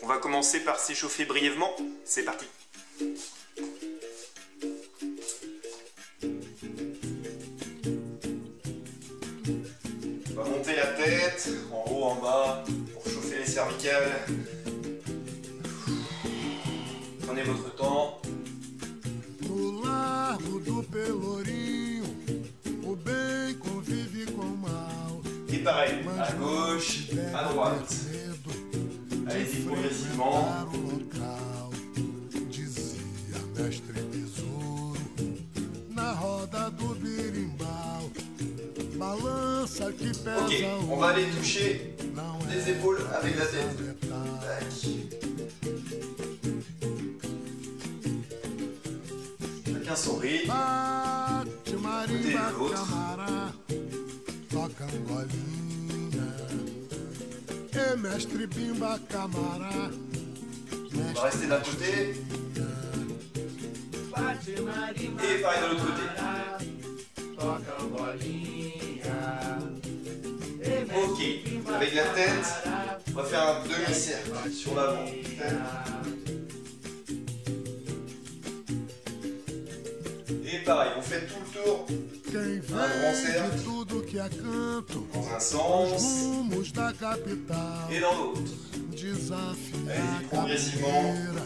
va commencer par s'échauffer brièvement. C'est parti. On va monter la tête, en haut, en bas, pour chauffer les cervicales. Prenez votre temps. No largo do Pelourinho, o bem convive com o mal. Et pareil, à gauche, à droite. Allez-y progressivement. Dizia mestre Besouro, na roda do birimbau, balança que pesa. Ok, on va aller toucher les épaules avec la tête. Tac. Chacun son rythme. Bate marimba, l'autre. camará, toca angolinha. E mestre Bimba, camará. On va rester d'un côté. Et pareil de l'autre côté. Ok, avec la tête, on va faire un demi-cercle sur l'avant. Et pareil, on fait tout le tour. Quem grand cercle. vem de tudo que é canto, Dans un os sens rumos da capital, et dans l'autre. desafiar Allez-y, a progressivement. caveira,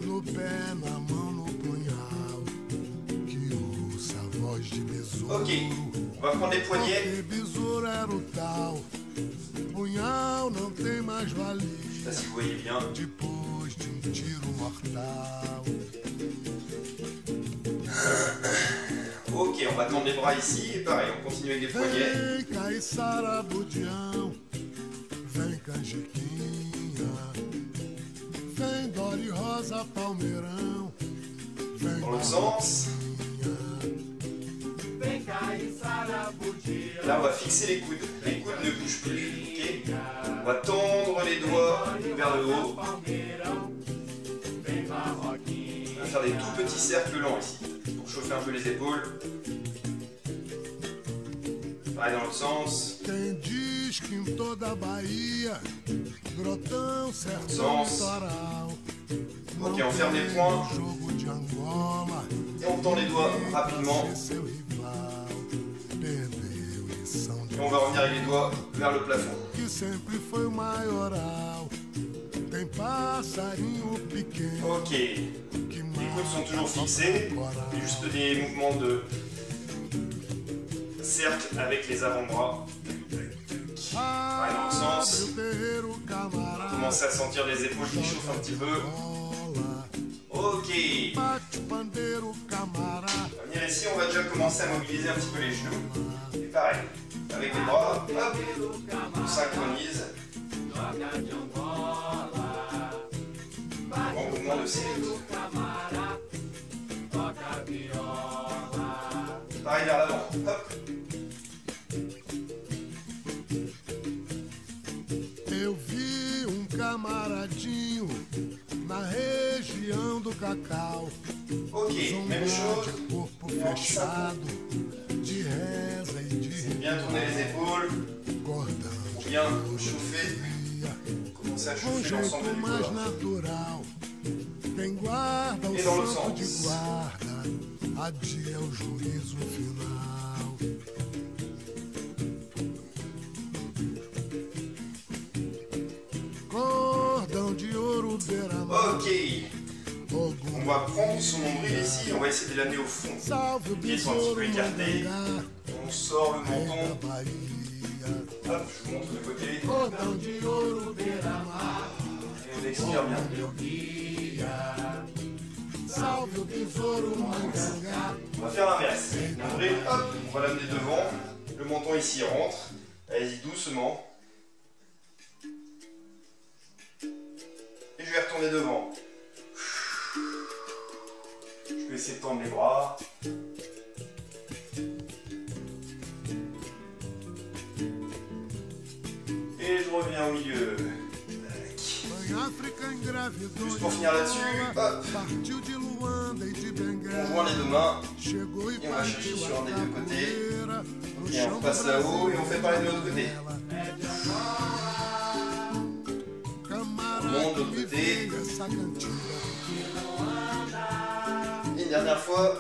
no pé, na mão, no punhal, que ouça a voz de besouro. Ok, on va prendre les poignets. Porque besouro era o tal, punhal não tem mais Je sais valia, pas si vous voyez bien. depois de tiro mortal. Ok, on va tendre les bras ici. Et pareil, on continue avec les poignets. Vem, Caiçara Budião, vem, Canjiquinha, vem, Dori Rosa Palmeirão, vem, Dans l'autre sens. Là, on va fixer les coudes. Les coudes ne bougent plus. Ok. On va tendre les doigts vers le haut. On va faire des tout petits cercles lents ici pour chauffer un peu les épaules. Pareil dans l'autre sens. Quem diz que em toda a Bahia, Grotão, Sertão, Sens. Litoral, Ok, on ferme les poings jogo de Angola, et on tend les doigts rapidement. seu rival, perdeu lição de Et on va revenir avec les doigts vers le plafond. que sempre foi o maioral. Tem passarinho pequeno Ok, que les coudes sont toujours fixés. Et juste des mouvements de cercle avec les avant-bras. Pareil dans l'autre sens. On commence à sentir les épaules qui chauffent un petit peu. Ok. Bate pandeiro, camará, On va venir ici, on va déjà commencer à mobiliser un petit peu les genoux. Et pareil, avec les bras, hop, on synchronise. Bon mouvement de cercle. Pareil vers l'avant, hop. eu vi camaradinho na região do Cacau. Ok, même chose. De corpo Et on fechado, de reza e de Bien tourner les épaules, cordão pour de bien chauffer. dia, Commencer à com chauffer l'ensemble jeito du mais corps. natural. Quem guarda o E dans le santo de sens. guarda, adia o juízo final. Cordão de ouro beira-mar, Ok, on va prendre son nombril ici, on va essayer de l'amener au fond. salve o Les pieds sont un petit besouro peu écartés. Mandangá, On sort le da menton. Bahia. Hop, je vous montre le côté. Cordão de ouro beira-mar, Et on expire bien. meu guia. Salve o besouro Mandangá. On va faire l'inverse. Nombril, hop, on va l'amener devant. Le menton ici rentre. Allez-y doucement. Et je vais retourner devant. Je vais essayer de tendre les bras. Et je reviens au milieu. Juste pour finir là-dessus, hop. Partiu de Luanda e de On Benguela, joint les deux mains. chegou e Et on va chercher partiu sur un a des deux côtés. capoeira no Et on chão do passe là-haut et on Brasil. fait pareil de l'autre côté. Camarada Monte de que l'autre me côté. Et une dernière fois.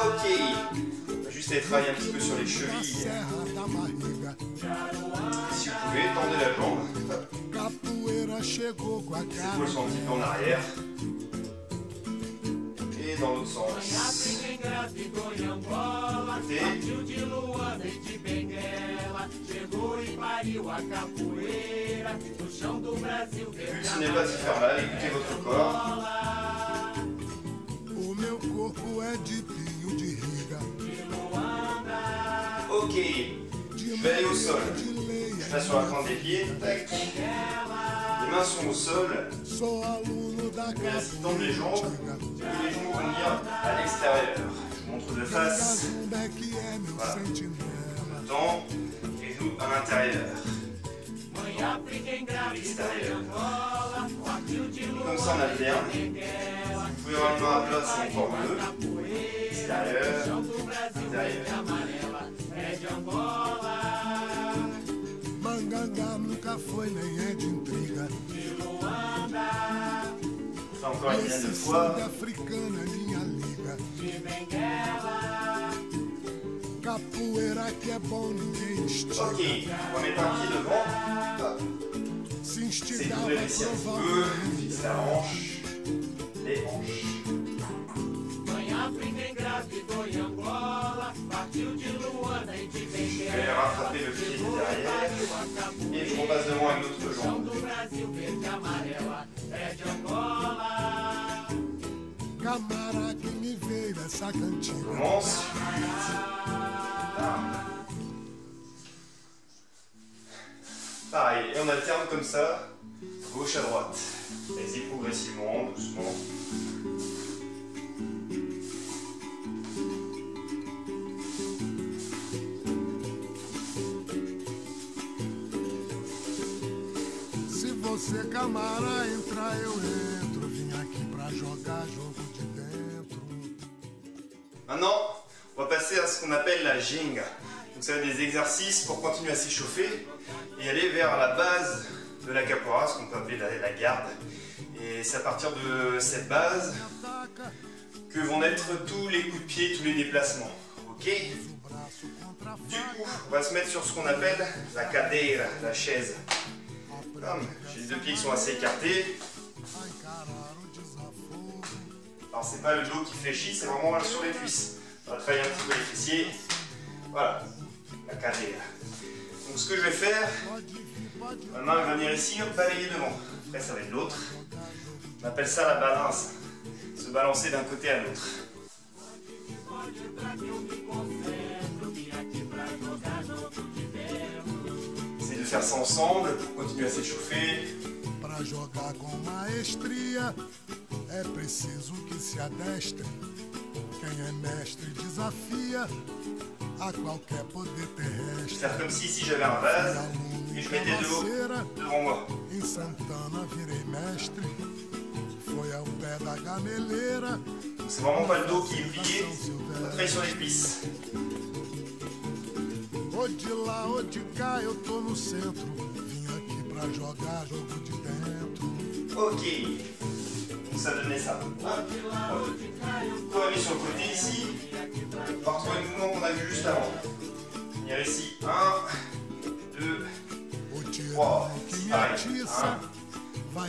Ok. On va juste aller travailler un petit peu sur les chevilles. Si vous pouvez, tendez la jambe. Les épaules sont un petit peu en arrière. Et dans l'autre sens. Côté. Vu que ce n'est pas de se faire mal, écoutez votre corps. Ok, je vais aller au sol. Je passe sur la pointe des pieds. Tac. Les mains sont au sol. Merci, tendre les jambes. Et les genoux vont venir à l'extérieur. Je montre de face. Voilà. Le temps. Les genoux à l'intérieur. À l'extérieur. Comme ça on alterne. Vous pouvez avoir les mains à plat, c'est encore mieux. Extérieur. Intérieur. Enfin, encore une dizaine de fois. Ok, on va mettre un pied devant. C'est d'ouvrir les ici un petit peu. Fixe la hanche. Les hanches. Je vais rattraper le pied derrière et je repasse devant avec l'autre jambe. On commence. Pareil, et on alterne comme ça, gauche à droite. Allez-y progressivement, doucement. Você camara entra, eu entro. Vim aqui pra jogar jogo de dentro. Maintenant, on va passer à ce qu'on appelle la ginga. Donc ça va être des exercices pour continuer à s'échauffer et aller vers la base de la capoeira, ce qu'on peut appeler la garde. Et c'est à partir de cette base que vont naître tous les coups de pied, tous les déplacements. Ok? Du coup, on va se mettre sur ce qu'on appelle la cadeira, la chaise. J'ai les deux pieds qui sont assez écartés. Alors c'est pas le dos qui fléchit, c'est vraiment sur les cuisses. On va travailler un petit peu les fessiers. Voilà, la cadeira. Donc ce que je vais faire, ma main va venir ici, balayer devant. Après ça va être l'autre. On appelle ça la balance. Se balancer d'un côté à l'autre. Essayez de faire ça ensemble pour continuer à s'échauffer. Para jogar com maestria é preciso que se adestre. Quem é mestre desafia a qualquer poder terrestre. Faire comme si j'avais un vase et je mettais de l'eau devant moi. Em Santana virei mestre. Foi ao pé da gameleira. C'est vraiment pas le dos qui est plié, on va travailler sur les cuisses. Ou de lá ou de cá, eu tô no centro. Vim aqui pra jogar jogo de dentro. Ok, donc ça donnait ça. On va aller sur le côté ici, on va retrouver le mouvement qu'on a vu juste avant. Venir ici, 1, 2, 3, c'est pareil. 1, 2, 3,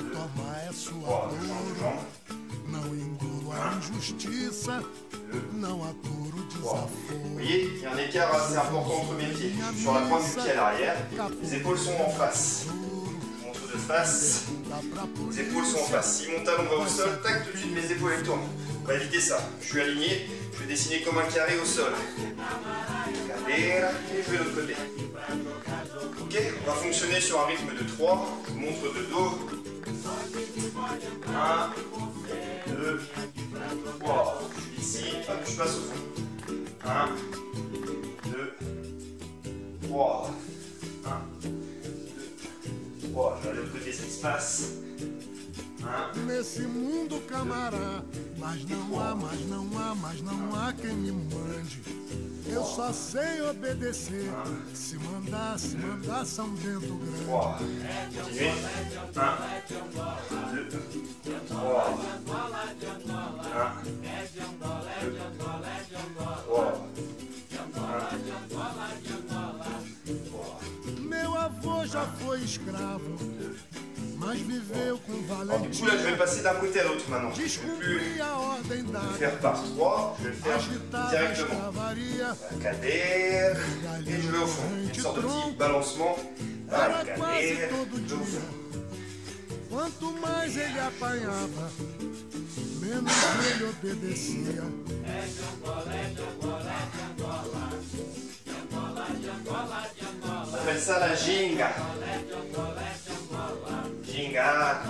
je change de jambe. Não engulo a injustiça, não aturo o desaforo. Vous voyez, il y a un écart assez important entre mes pieds. Je suis sur la pointe du pied à l'arrière, les épaules sont en face. Je montre de face, les épaules sont en face. Si mon talon va au sol, tac, tout de suite mes épaules elles tournent. On va éviter ça. Je suis aligné, je vais dessiner comme un carré au sol. Cadeira, et je vais de l'autre côté. Ok, on va fonctionner sur un rythme de 3. Je vous montre de dos. 1, 2, 3. Je suis ici, hop, je passe au fond. 1, 2, 3. 1, 2, 3. Je vais de l'autre côté ce qui se passe. 1, Nesse mundo, camará, mas não há quem me mande. Eu só sei obedecer. Se mandar São Bento Grande. Continuez. 1, 2, 3, 1, 2, 3. Meu avô já foi escravo, mas viveu com Du coup valentia. là je vais passer d'un côté à l'autre maintenant. Je ne vais Descumpria a ordem plus dada, faire par 3, je vais le faire agitava a directement. escravaria. Cadère, et je vais au fond. Une sorte de petit balancement. Era quase Cadère, todo je vais au dia. fond. Quanto mais ele apanhava, menos ele obedecia. On appelle ça la ginga. Ginga,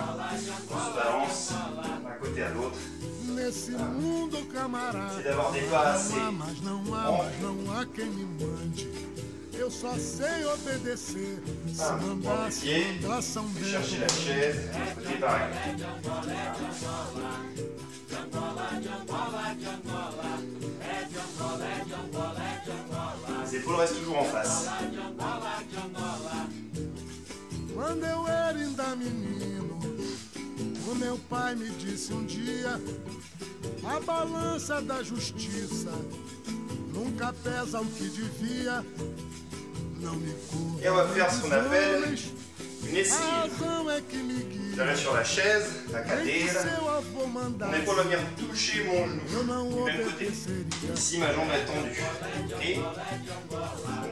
on se balance d'un côté à l'autre. Nesse mundo, camarada, C'est d'avoir des pas assez. mas não há quem me mande. Eu só sei obedecer. Se mandar São Je vais Bento chercher la Grande. chaise, côté pareil. Les épaules restent toujours en face. Quando eu era ainda menino, o meu pai me disse um dia: a balança da justiça nunca pesa o que devia. Não me curva. Et on va faire ce qu'on appelle une A esquive. razão é que me guia. J'arrive sur la chaise, la Nem que cadère. seu avô Mon mandasse, épaule va venir toucher mon eu genou não du même côté. obedeceria. Ici, ma jambe est tendue. Et je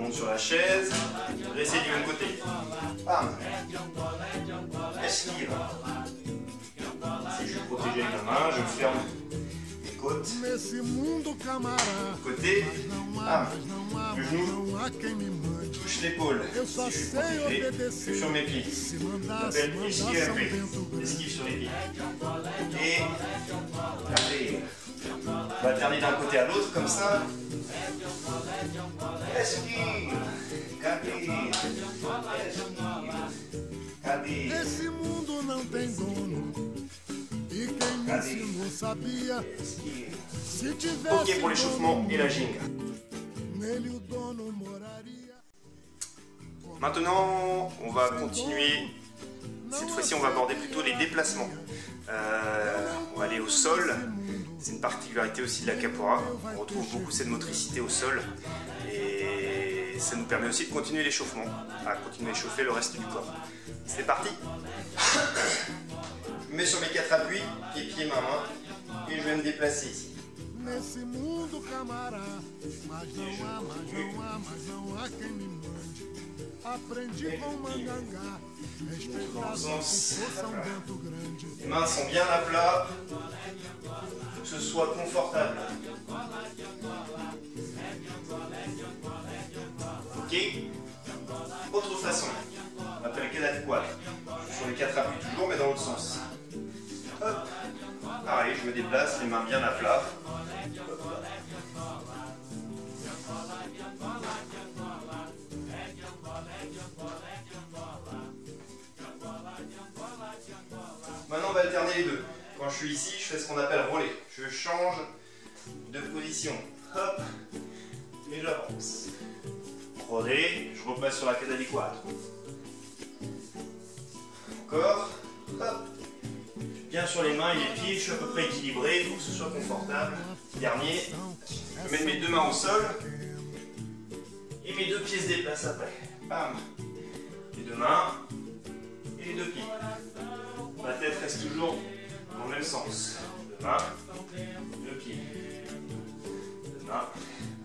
monte sur la chaise, je réessaye du même côté. Bam. Esquive. Si je suis protégé avec ma main, je ferme les côtes. Nesse mundo, camarada, Côté, bam. Le genou não há quem me mande. touche l'épaule. Eu só Si je suis sei protégé, je obedecer. suis sur mes pieds. Se On mandar appelle esquive São après. Bento Grande. Esquive sur les pieds. Et allez. On va alterner d'un côté à l'autre comme ça. Esquive. Cadê? Cadê? Esse mundo não tem dono. E quem me ensinou sabia. Esquive. Se tivesse Ok pour l'échauffement et la ginga. nele o dono moraria. Maintenant, on va continuer. Cette fois-ci, on va aborder plutôt les déplacements. On va aller au sol. C'est une particularité aussi de la capoeira. On retrouve beaucoup cette motricité au sol. Et ça nous permet aussi de continuer l'échauffement, à continuer à échauffer le reste du corps. C'est parti. Je me mets sur mes 4 appuis, pied, main, et je vais me déplacer ici. Nesse mundo, camará, mas não há quem me mande. Aprendi com Mangangá, respeitado por São Bento Grande. Les mains sont bien à plat, pour que ce soit confortable. Ok. Autre façon, on appelle queda de quad. Je suis sur les 4 appuis toujours, mais dans l'autre sens. Hop. Pareil, je me déplace, les mains bien à plat. Maintenant, on va alterner les deux. Quand je suis ici, je fais ce qu'on appelle rouler. Je change de position. Hop. Et j'avance. Rouler, je repasse sur la queda di quattro. Encore. Hop. Bien sur les mains et les pieds, je suis à peu près équilibré pour que ce soit confortable. Dernier, je mets mes deux mains au sol et mes deux pieds se déplacent après. Bam. Les deux mains et les deux pieds. Ma tête reste toujours dans le même sens. Deux mains, deux pieds. Deux mains,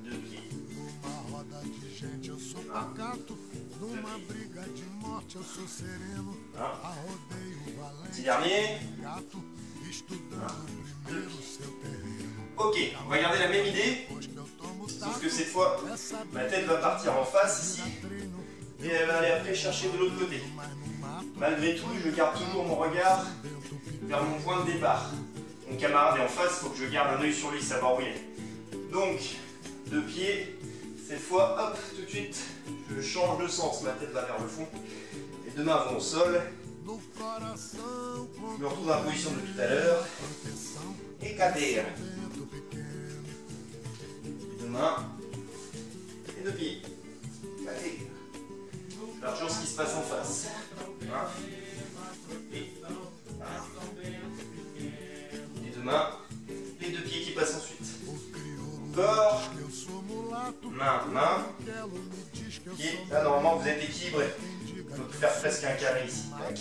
deux pieds. Numa roda de gente eu sou pacato, numa briga de morte eu sou sereno. A rodeio valente, Petit dernier. gato, estudando primeiro seu terreno. Ok, on va garder la même idée, Pois que eu tomo sauf que cette fois, ma tête va partir en face ici et elle va aller après chercher de l'autre côté. Malgré tout, je garde toujours mon regard vers mon point de départ. Mon camarade est en face, il faut que je garde un œil sur lui, savoir où il est. Donc, deux pieds, cette fois, hop, tout de suite, je change de sens, ma tête va vers le fond, les deux mains vont au sol, Je me retrouve dans la position de tout à l'heure. Et cadeira. Deux mains. Et deux pieds. Cadeira. Je regarde toujours ce qui se passe en face. Et deux mains. Et deux pieds qui passent ensuite. Corps. Main, main. Pied. Là, normalement, vous êtes équilibré. On peut faire presque un carré ici. Tac.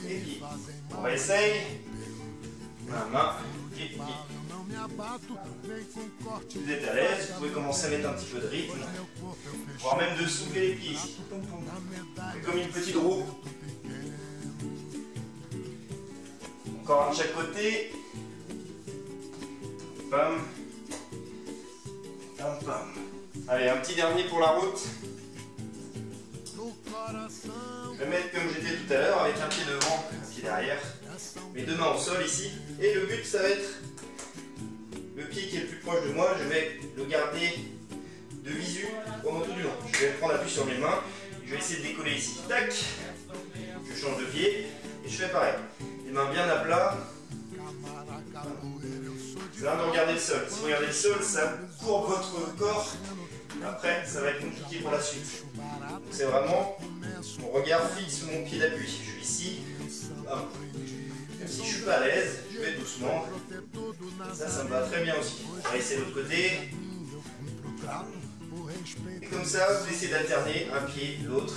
Et pied. On va essayer. Main, main. Pied, pied. Si vous êtes à l'aise, vous pouvez commencer à mettre un petit peu de rythme. Voire même de soulever les pieds ici. C'est comme une petite roue. Encore un de chaque côté. Pam. Pam, pam. Allez, un petit dernier pour la route. Je vais mettre comme j'étais tout à l'heure, avec un pied devant, un pied derrière. Mes deux mains au sol ici. Et le but, ça va être le pied qui est le plus proche de moi. Je vais le garder de visu pendant tout du long. Je vais prendre appui sur mes mains. Je vais essayer de décoller ici. Tac. Je change de pied. Et je fais pareil. Les mains bien à plat. C'est un de regarder le sol. Si vous regardez le sol, ça courbe votre corps. Après, ça va être compliqué pour la suite. Donc c'est vraiment mon regard fixe sur mon pied d'appui. Je suis ici. Hop. Même si je ne suis pas à l'aise, je vais doucement. Ça me va très bien aussi. On va essayer l'autre côté. Et comme ça, vous essayez d'alterner un pied, l'autre.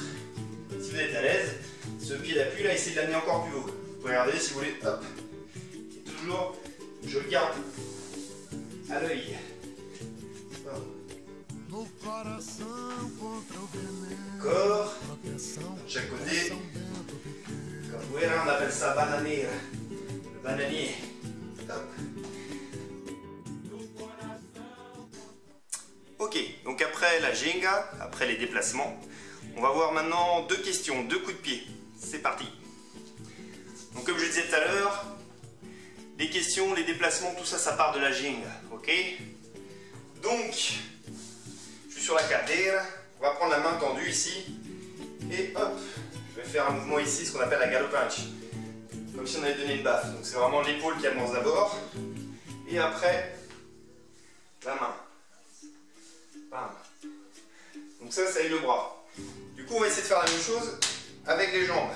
Si vous êtes à l'aise, ce pied d'appui là, essayez de l'amener encore plus haut. Vous pouvez regarder si vous voulez. Hop. Et toujours, je le garde à l'œil. Corps, chaque côté. Capoeira, on appelle ça bananière. Le bananier. Hop. Ok, donc après la Jenga, après les déplacements, on va voir maintenant deux questions, deux coups de pied. C'est parti. Donc comme je disais tout à l'heure, les questions, les déplacements, tout ça, ça part de la Jenga. Ok? Donc, je suis sur la cadera, on va prendre la main tendue ici, et hop, je vais faire un mouvement ici, ce qu'on appelle la galopinche. Comme si on avait donné une baffe. Donc c'est vraiment l'épaule qui avance d'abord, et après, la main. Bam. Donc ça est le bras. Du coup, on va essayer de faire la même chose avec les jambes.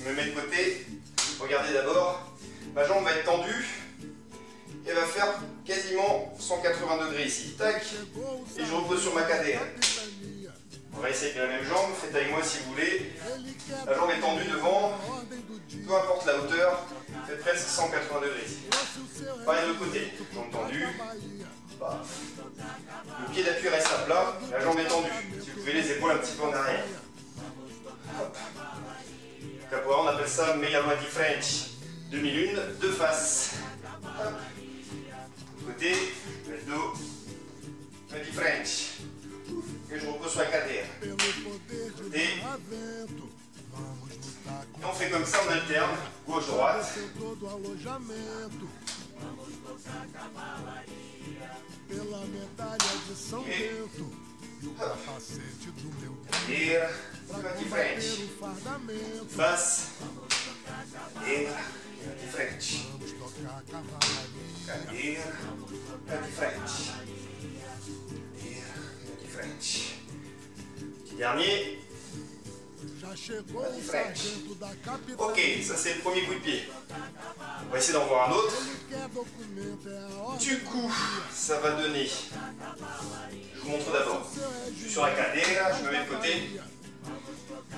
Je me mets de côté, regardez d'abord, ma jambe va être tendue, et elle va faire quasiment 180 degrés ici. Tac, et je repose sur ma cadère. On va essayer avec la même jambe, faites avec moi si vous voulez. La jambe est tendue devant, peu importe la hauteur, faites presque 180 degrés ici. Pareil de l'autre côté, jambe tendue. Le pied d'appui reste à plat, la jambe est tendue. Si vous pouvez les épaules un petit peu en arrière. Hop. Capoeira, on appelle ça meia-lua di French. Demi-lune, deux faces. Hop. Côté, je mets le dos, di French. Et je repose sur la cadère. Côté. Et on fait comme ça, on alterne, gauche-droite. Et hop. Cadera, di French. Face. Cadera, di French. Cadera, di French. Cadera, di French. Petit dernier. Di French. Ok, ça c'est le premier coup de pied. On va essayer d'en voir un autre. Du coup, ça va donner. Je vous montre d'abord. Je suis sur la cadera, je me mets de côté.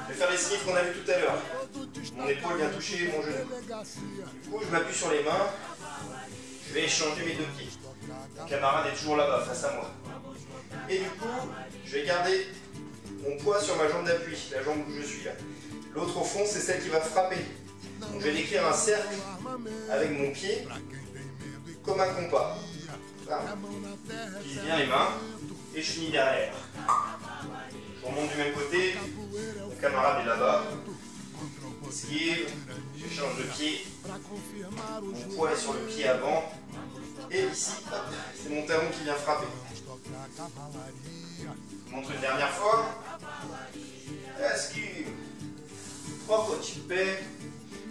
Je vais faire les sniffs qu'on a vu tout à l'heure. Mon épaule vient toucher mon genou. Du coup, je m'appuie sur les mains. Je vais échanger mes deux pieds. Mon camarade est toujours là-bas, face à moi. Et du coup, je vais garder mon poids sur ma jambe d'appui, la jambe où je suis là. L'autre au fond, c'est celle qui va frapper. Donc, je vais décrire un cercle avec mon pied comme un compas. Voilà. Je plie bien les mains et je finis derrière. Je remonte du même côté, mon camarade est là-bas. Esquive, je change de pied, mon poids est sur le pied avant. Et ici, c'est mon talon qui vient frapper. Je montre une dernière fois. Esquive. poco de pé,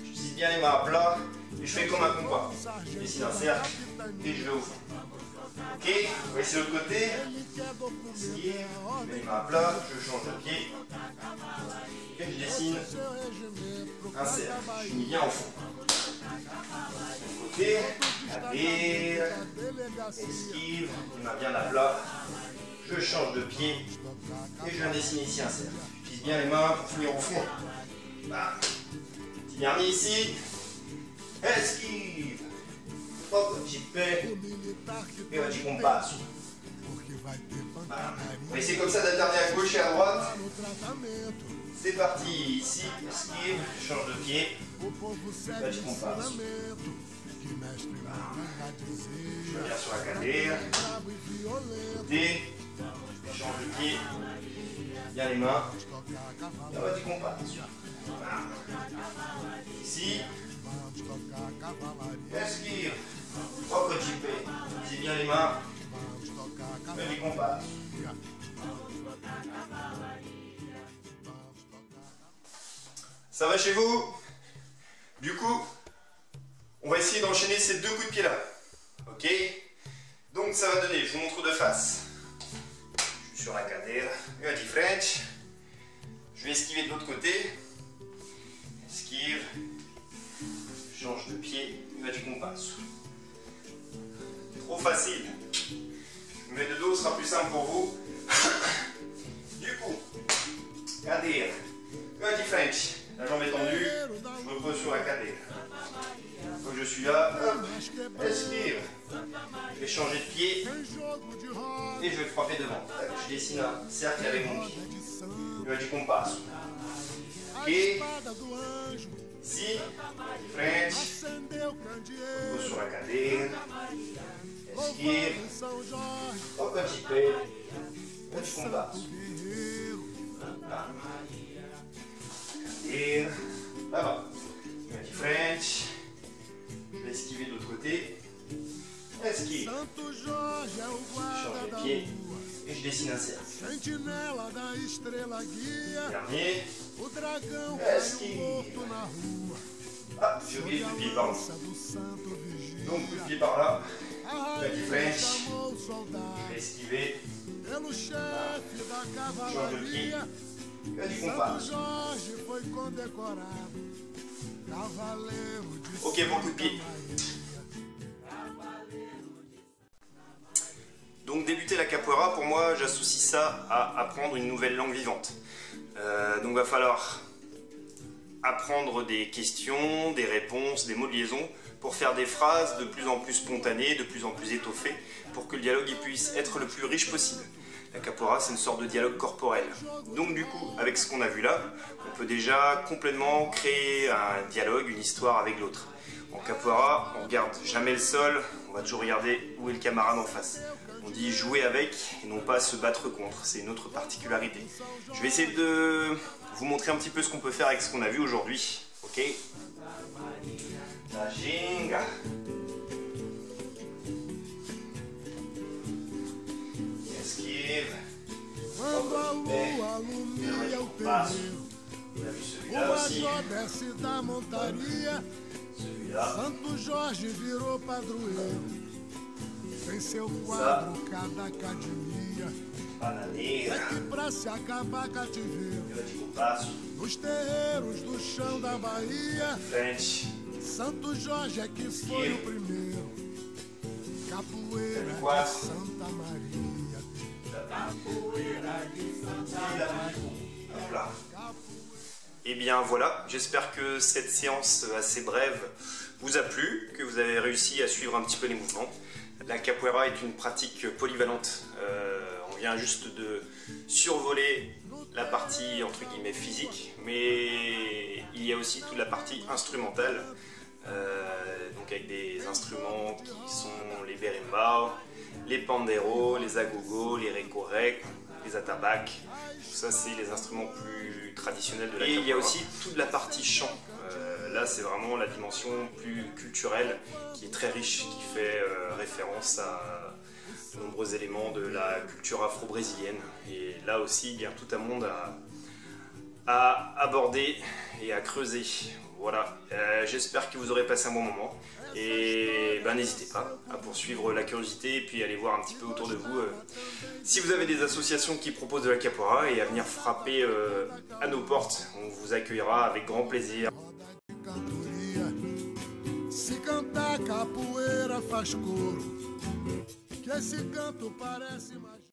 j'utilise bien les mains à plat et je fais comme un compas. Je dessine un cercle et je vais au fond. Ok, on va essayer de l'autre côté. Esquive, je mets les mains à plat, je change de pied. Et je dessine un cercle. Je finis bien au fond. Côté, cadère, esquive, les mains bien à plat. Je change de pied et je viens dessiner ici un cercle. J'utilise bien les mains pour finir au fond. Voilà. Petit dernier ici. Esquive. Poco de pé. Et oggi compasso. Voilà. On va essayer comme ça d'alterner à gauche et à droite. C'est parti. Ici, esquive, je change de pied. Oggi compasso. Je reviens sur la cadère. Côté. Je change de pied. Bien les mains. Et oggi compasso. Voilà. Ici. Esquive. Poco de pé. Utilisez bien les mains. Oggi compasso. Ça va chez vous? Du coup, on va essayer d'enchaîner ces deux coups de pied là. Ok? Donc ça va donner, je vous montre de face. Je suis sur la cadère, oggi French. Je vais esquiver de l'autre côté. Esquive. Je change de pied, oggi compasso. Trop facile. Je me mets de dos, ce sera plus simple pour vous. Du coup, cadère, oggi French. La jambe est tendue, je me pose sur la cadère. Quand je suis là, hop, esquive. Je vais changer de pied et je vais frapper devant. Je dessine un cercle avec mon pied. Oggi compasso. Ok. Ici, oggi French. Je me pose sur la cadère. Esquive. Poco de pé. Oggi compasso. Là. Et là-bas, oggi French, je vais esquiver de l'autre côté, esquive, je change de pied et je dessine un cercle. Dernier, esquive. Ah, j'ai oublié le coup de pied, pardon. Donc coup de pied par là, oggi French, je vais esquiver, je change de pied. Oggi compasso. Ok pour le coup de pied. Donc débuter la capoeira, pour moi, j'associe ça à apprendre une nouvelle langue vivante. Donc il va falloir apprendre des questions, des réponses, des mots de liaison pour faire des phrases de plus en plus spontanées, de plus en plus étoffées, pour que le dialogue puisse être le plus riche possible. La capoeira, c'est une sorte de dialogue corporel. Donc du coup, avec ce qu'on a vu là, on peut déjà complètement créer un dialogue, une histoire avec l'autre. En capoeira, on ne regarde jamais le sol, on va toujours regarder où est le camarade en face. On dit jouer avec et non pas se battre contre, c'est une autre particularité. Je vais essayer de vous montrer un petit peu ce qu'on peut faire avec ce qu'on a vu aujourd'hui. Ok? La ginga. Quando a lua alumia o terreiro, o major desce da montaria, Santo Jorge virou padroeiro, tem seu quadro cada academia, é que pra se acabar cativeiro, nos terreiros do chão da Bahia, Santo Jorge é que foi o primeiro, capoeira de Santa Maria. Et bien voilà, j'espère que cette séance assez brève vous a plu, que vous avez réussi à suivre un petit peu les mouvements. La capoeira est une pratique polyvalente, on vient juste de survoler la partie entre guillemets physique, mais il y a aussi toute la partie instrumentale, donc avec des instruments qui sont les berimbau, les panderos, les agogos, les recorec, les atabaques, tout ça c'est les instruments plus traditionnels de la capoeira. Et il y a aussi toute la partie chant, là c'est vraiment la dimension plus culturelle qui est très riche, qui fait référence à de nombreux éléments de la culture afro-brésilienne. Et là aussi il y a tout un monde à aborder et à creuser. Voilà, j'espère que vous aurez passé un bon moment et n'hésitez pas à poursuivre la curiosité et puis aller voir un petit peu autour de vous si vous avez des associations qui proposent de la capoeira et à venir frapper à nos portes. On vous accueillera avec grand plaisir. Se cantar capoeira faz coro, que esse canto parece magia.